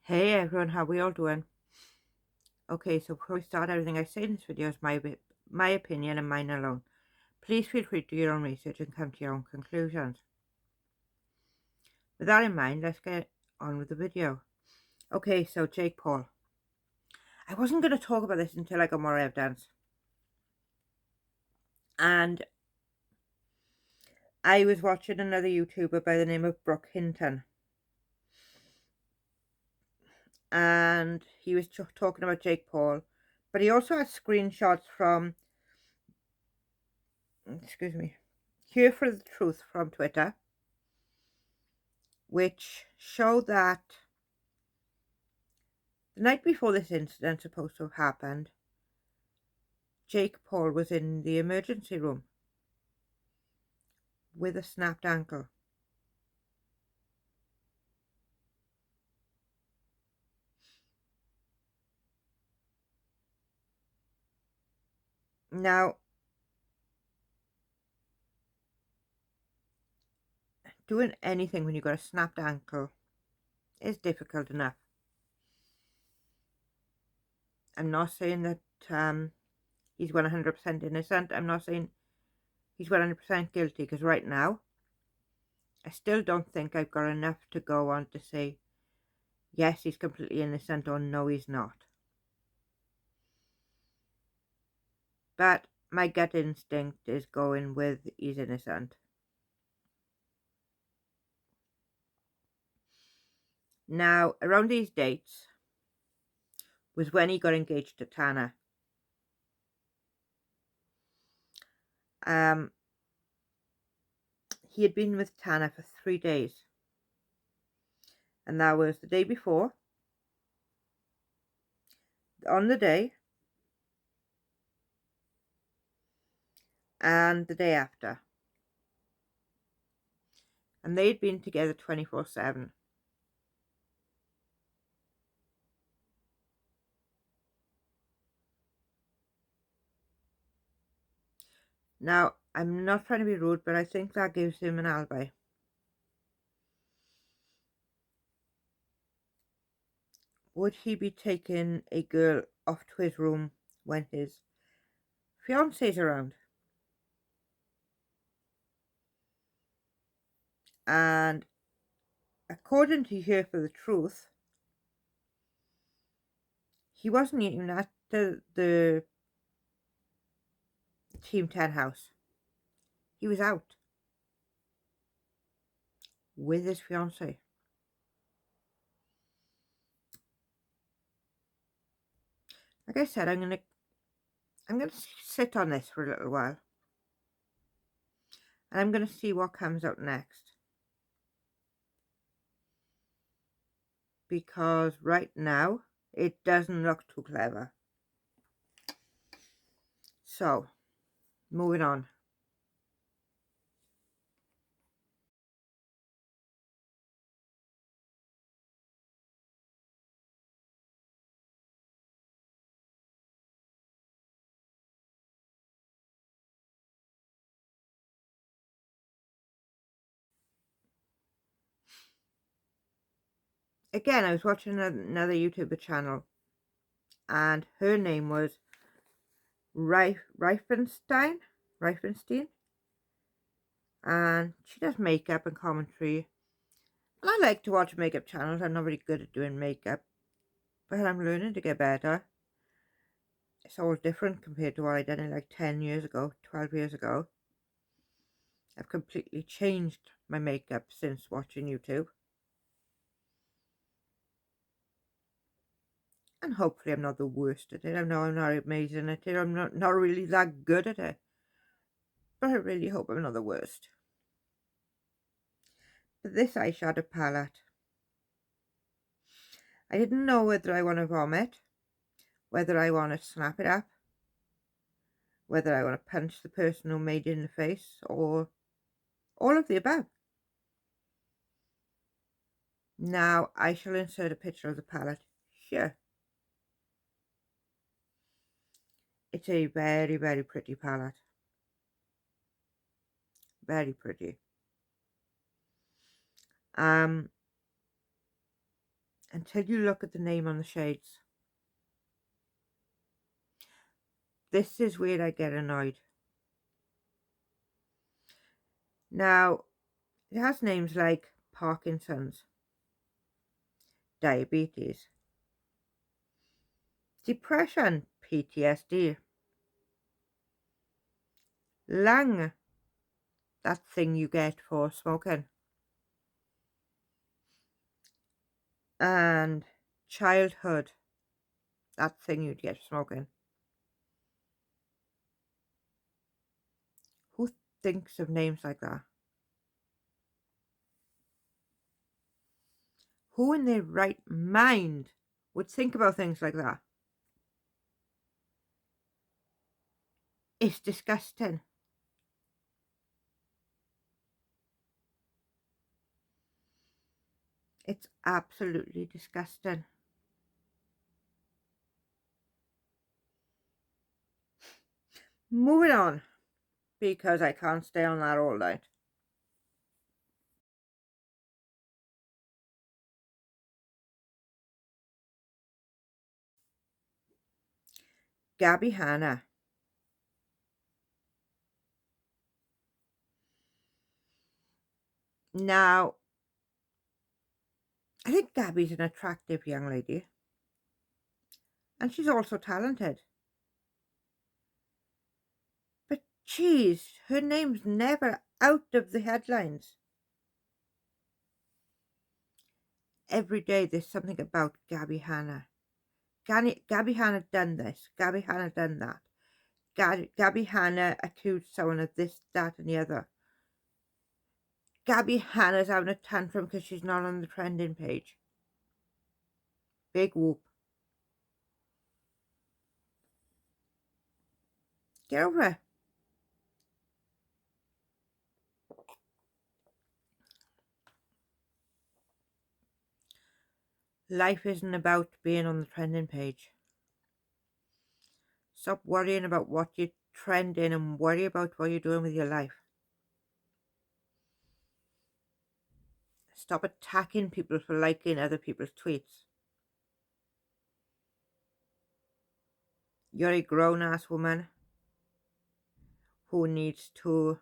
Hey everyone, how we all doing? Okay, so before we start, everything I say in this video is my opinion and mine alone. Please feel free to do your own research and come to your own conclusions. With that in mind, let's get on with the video. Okay, so Jake Paul. I wasn't going to talk about this until I got more evidence. And I was watching another YouTuber by the name of Brooke Hinton. And he was talking about Jake Paul. But he also has screenshots from, Here for the Truth from Twitter, which show that the night before this incident supposed to have happened, Jake Paul was in the emergency room with a snapped ankle. Now, doing anything when you've got a snapped ankle is difficult enough. I'm not saying that he's 100% innocent. I'm not saying he's 100% guilty, because right now, I still don't think I've got enough to go on to say, yes, he's completely innocent, or no, he's not. But my gut instinct is going with he's innocent. Now, around these dates was when he got engaged to Tana. He had been with Tana for 3 days. And that was the day before, on the day, and the day after. And they'd been together 24/7. Now, I'm not trying to be rude, but I think that gives him an alibi. Would he be taking a girl off to his room when his fiance's around? And according to Here for the Truth, he wasn't even at the Team 10 house. He was out with his fiance. Like I said, I'm gonna sit on this for a little while, and I'm gonna see what comes out next. Because right now, it doesn't look too clever. So, moving on. Again, I was watching another YouTuber channel, and her name was Reifenstein, and she does makeup and commentary. And I like to watch makeup channels. I'm not really good at doing makeup, but I'm learning to get better. It's all different compared to what I did in like 10 years ago, 12 years ago. I've completely changed my makeup since watching YouTube. And hopefully I'm not the worst at it. I know I'm not amazing at it. I'm not really that good at it. But I really hope I'm not the worst. But this eyeshadow palette, I didn't know whether I want to vomit, whether I want to snap it up, whether I want to punch the person who made it in the face, or all of the above. Now I shall insert a picture of the palette here. It's a very, very pretty palette. Very pretty. until you look at the name on the shades. This is where I get annoyed. Now, it has names like Parkinson's, diabetes, depression, PTSD, lung, that thing you get for smoking, and childhood, that thing you'd get for smoking. Who thinks of names like that? Who in their right mind would think about things like that? It's disgusting. It's absolutely disgusting. Moving on, because I can't stay on that all night. Gabby Hanna. Now, I think Gabby's an attractive young lady. And she's also talented. But geez, her name's never out of the headlines. Every day there's something about Gabby Hanna. Gabby Hanna done this. Gabby Hanna done that. Gabby Hanna accused someone of this, that, and the other. Gabby Hanna's having a tantrum because she's not on the trending page. Big whoop. Get over it. Life isn't about being on the trending page. Stop worrying about what you're trending and worry about what you're doing with your life. Stop attacking people for liking other people's tweets. You're a grown-ass woman who needs to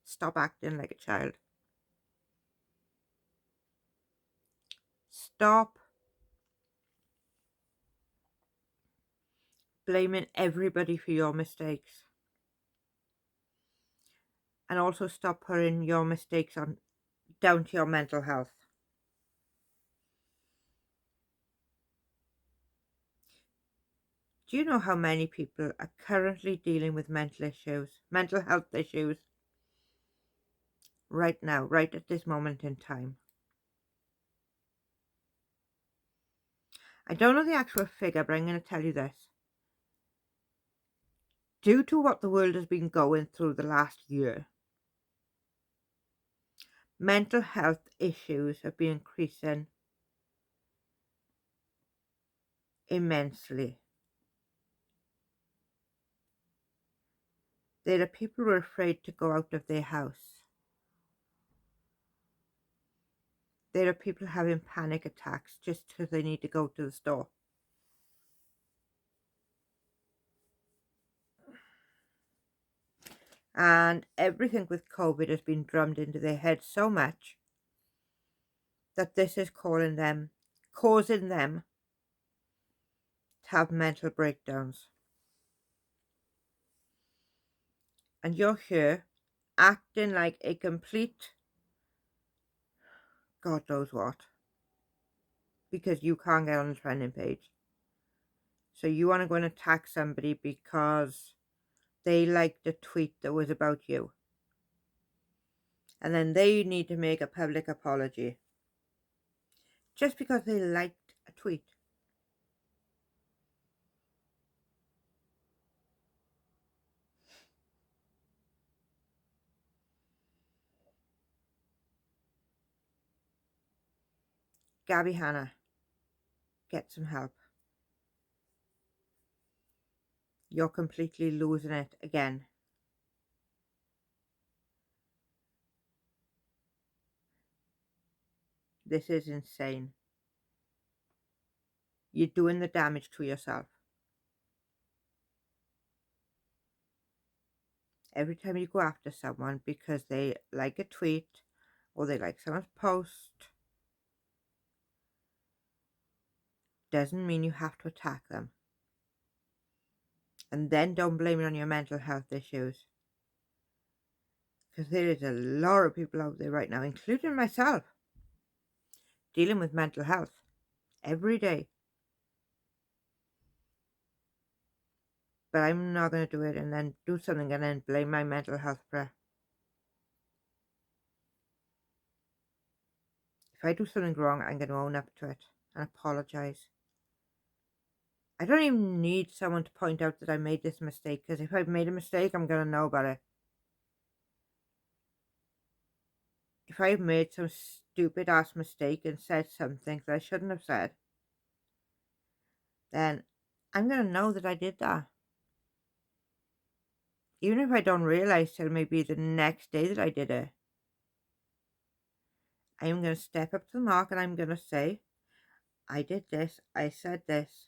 stop acting like a child. Stop blaming everybody for your mistakes. And also stop putting your mistakes down to your mental health. Do you know how many people are currently dealing with mental health issues, right now, right at this moment in time? I don't know the actual figure, but I'm going to tell you this. Due to what the world has been going through the last year, mental health issues have been increasing immensely. There are people who are afraid to go out of their house. There are people having panic attacks just because they need to go to the store. And everything with COVID has been drummed into their heads so much that this is causing them to have mental breakdowns. And you're here acting like a complete God knows what, because you can't get on the trending page. So you want to go and attack somebody because they liked a tweet that was about you. And then they need to make a public apology just because they liked a tweet. Gabby Hanna, get some help. You're completely losing it again. This is insane. you're doing the damage to yourself. Every time you go after someone because they like a tweet or they like someone's post, doesn't mean you have to attack them. And then don't blame it on your mental health issues. Because there is a lot of people out there right now, including myself, dealing with mental health every day. But I'm not going to do it and then do something and then blame my mental health for it. If I do something wrong, I'm going to own up to it and apologize. I don't even need someone to point out that I made this mistake, because if I've made a mistake, I'm going to know about it. If I've made some stupid ass mistake and said something that I shouldn't have said, then I'm going to know that I did that. Even if I don't realize till maybe the next day that I did it, I'm going to step up to the mark and I'm going to say, I did this, I said this,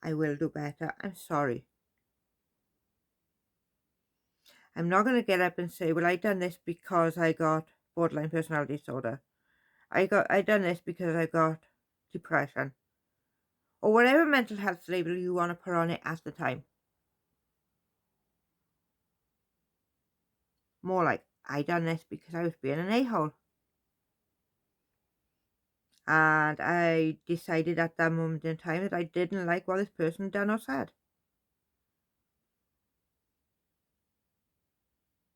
I will do better, I'm sorry. I'm not going to get up and say, well, I done this because I got borderline personality disorder. I done this because I got depression. Or whatever mental health label you want to put on it at the time. More like, I done this because I was being an a-hole. And I decided at that moment in time that I didn't like what this person done or said.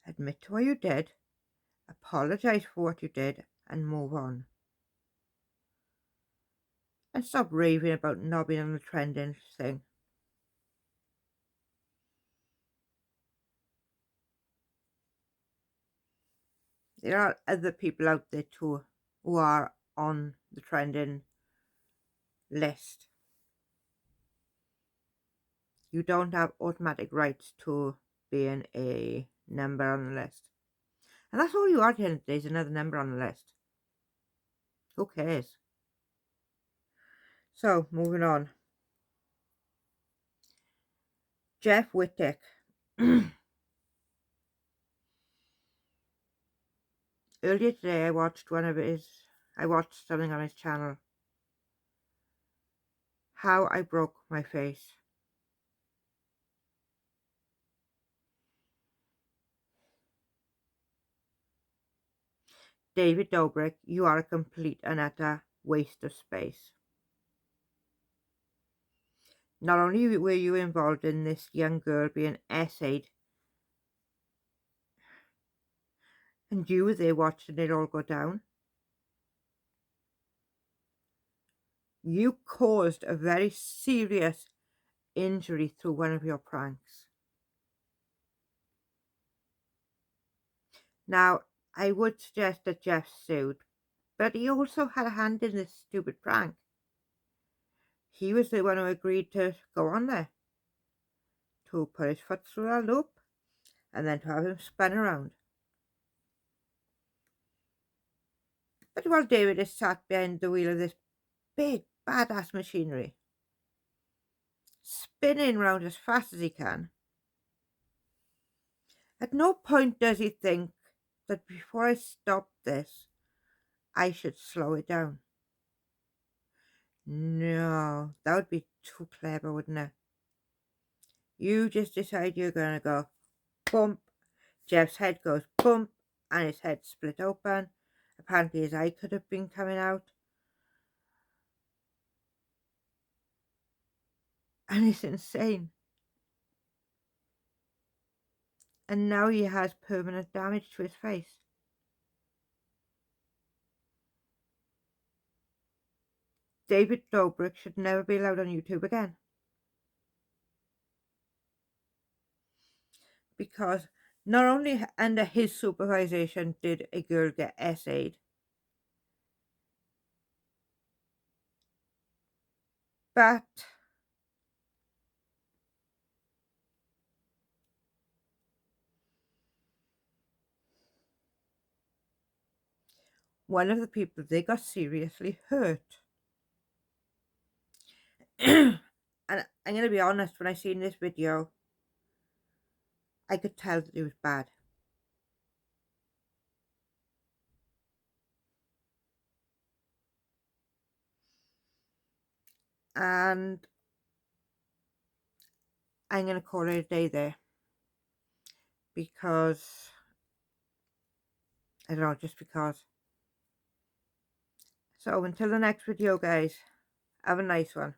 Admit to what you did, apologize for what you did, and move on. And stop raving about not being on the trending thing. There are other people out there too who are on the trending list. You don't have automatic rights to being a number on the list. And that's all you are at the end of the day, is another number on the list. Who cares? So, moving on. Jeff Wittek. Earlier today I watched something on his channel. How I Broke My Face. David Dobrik, you are a complete and utter waste of space. Not only were you involved in this young girl being essayed, and you were there watching it all go down, you caused a very serious injury through one of your pranks. Now, I would suggest that Jeff sued, but he also had a hand in this stupid prank. He was the one who agreed to go on there, to put his foot through that loop, and then to have him spun around. But while David is sat behind the wheel of this big, badass machinery, spinning round as fast as he can, at no point does he think that before I stop this, I should slow it down. No, that would be too clever, wouldn't it? You just decide you're going to go bump. Jeff's head goes bump, and his head split open. Apparently his eye could have been coming out. And it's insane. And now he has permanent damage to his face. David Dobrik should never be allowed on YouTube again. Because not only under his supervision did a girl get essayed, but one of the people, they got seriously hurt. And I'm going to be honest, when I seen this video, I could tell that it was bad. And I'm going to call it a day there. Because, I don't know, just because. So until the next video, guys, have a nice one.